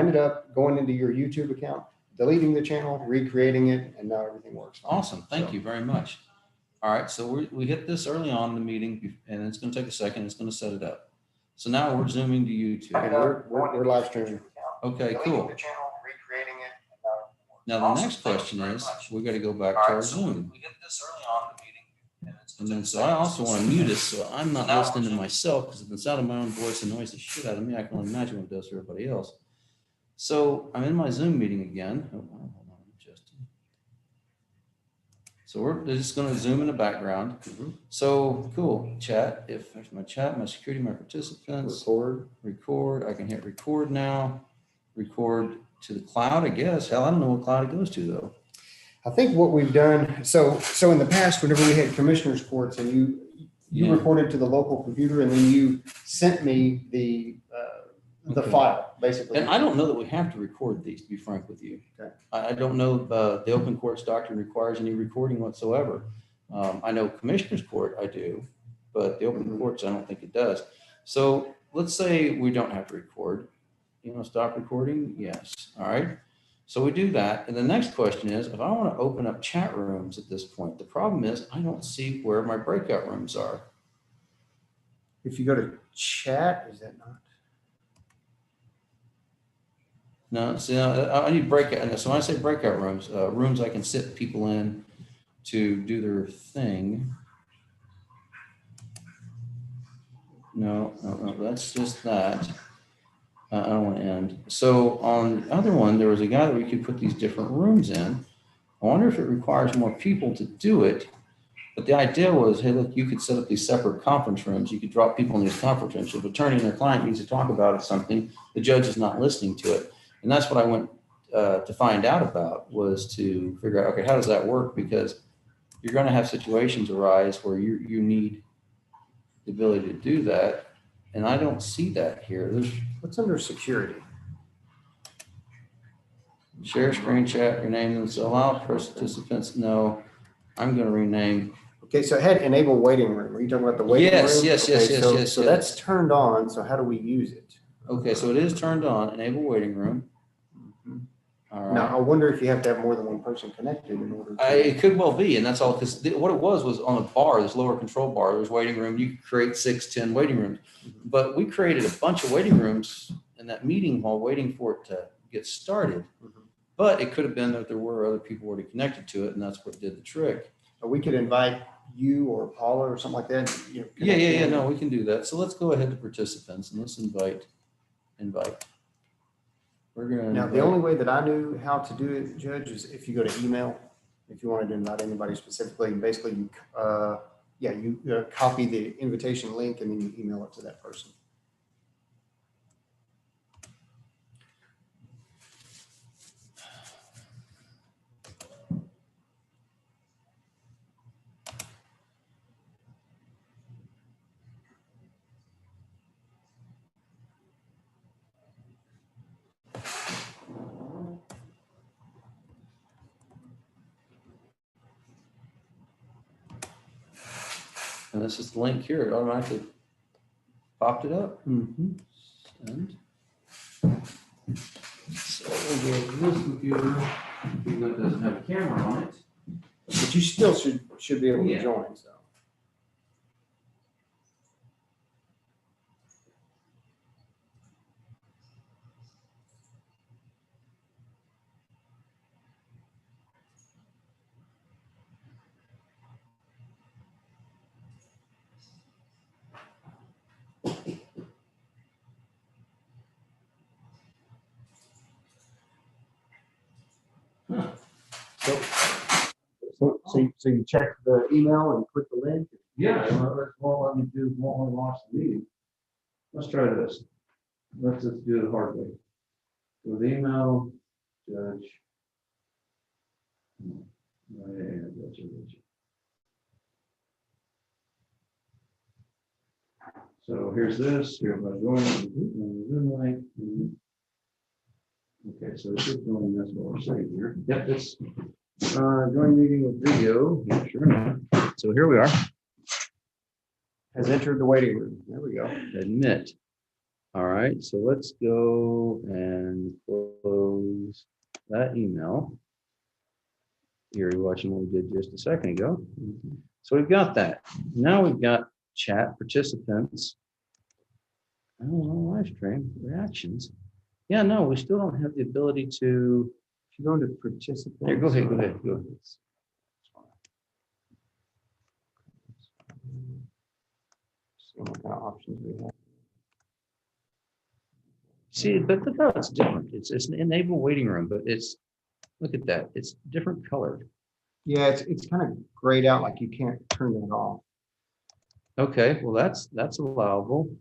ended up going into your YouTube account, deleting the channel, recreating it, and now everything works. Awesome. Thank you very much. All right. So we hit this early on in the meeting, and it's going to take a second. It's going to set it up. So now we're zooming to YouTube. We're live streaming. Okay, cool. Now the next question is, we got to go back to our Zoom. We hit this early on in the meeting. And then, so I also want to mute us, so I'm not listening to myself, because the sound of my own voice annoys the shit out of me. I can only imagine what it does for everybody else. So I'm in my Zoom meeting again. Oh, hold on, Justin. So we're just going to zoom in the background. So cool. Chat. If there's my chat, my security, my participants. Record. I can hit record now. Record to the cloud, I guess. Hell, I don't know what cloud it goes to though. I think what we've done, so in the past, whenever we had commissioners courts and you recorded to the local computer and then you sent me the Okay. file, basically. And I don't know that we have to record these, to be frank with you. Okay. I don't know if the open courts doctrine requires any recording whatsoever. I know commissioner's court, I do, but the open courts, I don't think it does. So let's say we don't have to record. You want to stop recording? Yes. All right. So we do that. And the next question is, if I want to open up chat rooms at this point, the problem is I don't see where my breakout rooms are. If you go to chat, is that not? No, see, I need breakout. So when I say breakout rooms, rooms I can sit people in to do their thing. No, that's just that. I don't want to end. So on the other one, there was a guy that we could put these different rooms in. I wonder if it requires more people to do it. But the idea was, hey, look, you could set up these separate conference rooms. You could drop people in these conference rooms. So if attorney and their client needs to talk about something, the judge is not listening to it. And that's what I went to find out about, was to figure out, okay, how does that work? Because you're going to have situations arise where you need the ability to do that. And I don't see that here. There's What's under security? share screen chat, rename them. So allow participants. No, I'm going to rename. Okay, so it had enable waiting room. Are you talking about the waiting room? Yes. So that's turned on. So how do we use it? Okay, so it is turned on, enable waiting room. All right. Now, I wonder if you have to have more than one person connected in order to. It could well be, and that's all, because what it was on a bar, this lower control bar, there's waiting room. You could create 6, 10 waiting rooms. But we created a bunch of waiting rooms in that meeting hall waiting for it to get started. But it could have been that there were other people already connected to it, and that's what did the trick. Or we could invite you or Paula or something like that. You know, Yeah. No, we can do that. So let's go ahead to participants and let's invite. We're gonna Now, the only way that I knew how to do it, Judge, is if you go to email, if you wanted to invite anybody specifically, and basically you copy the invitation link and then you email it to that person. and this is the link here. It automatically popped it up. And so we'll go to this computer, even though it doesn't have a camera on it. But you still should be able to Yeah. join, so. So you check the email and click the link? Yeah, it won't let me launch the meeting. Let's try this. Let's just do it the hard way. With email, judge. So here's this. Here's my Zoom link. Okay, so it's just doing that's what we're saying here. Yep, it's join meeting with video. Yeah, sure enough. So here we are. Has entered the waiting room. There we go. Admit. All right, so let's go and close that email. You're watching what we did just a second ago. So we've got that. Now we've got chat participants. I don't know, live stream reactions. Yeah, no, we still don't have the ability to. If you go into participants. Here, go ahead, go ahead, go ahead. See what kind of options we have. See, but no, it's different. It's an enable waiting room, but it's, look at that. It's different colored. Yeah, it's kind of grayed out, like you can't turn that off. Okay, well, that's allowable.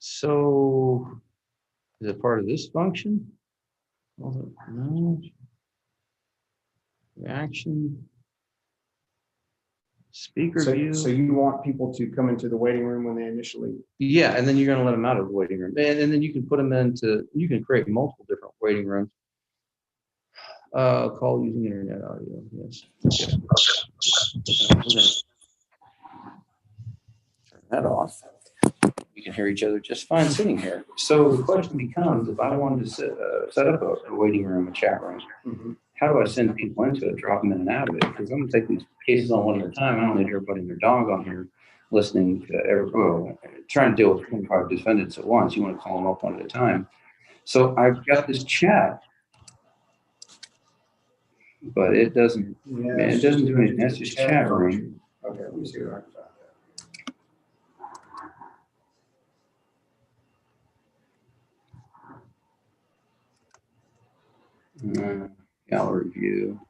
So is it part of this function? No. Reaction. Speaker view. So you want people to come into the waiting room when they initially. Yeah, and then you're going to let them out of the waiting room, and then you can put them into. You can create multiple different waiting rooms. Call using internet audio. Yes. Turn that off. We can hear each other just fine sitting here. So the question becomes, if I wanted to set up a waiting room, a chat room, how do I send people into it, drop them in and out of it? Because I'm going to take these cases on one at a time. I don't need everybody and their dog on here listening to trying to deal with 25 defendants at once. You want to call them up one at a time. So I've got this chat, but it doesn't. Man, it doesn't do anything. That's just chat room. Okay, let me see what I can find out. Gallery view.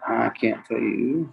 I can't tell you.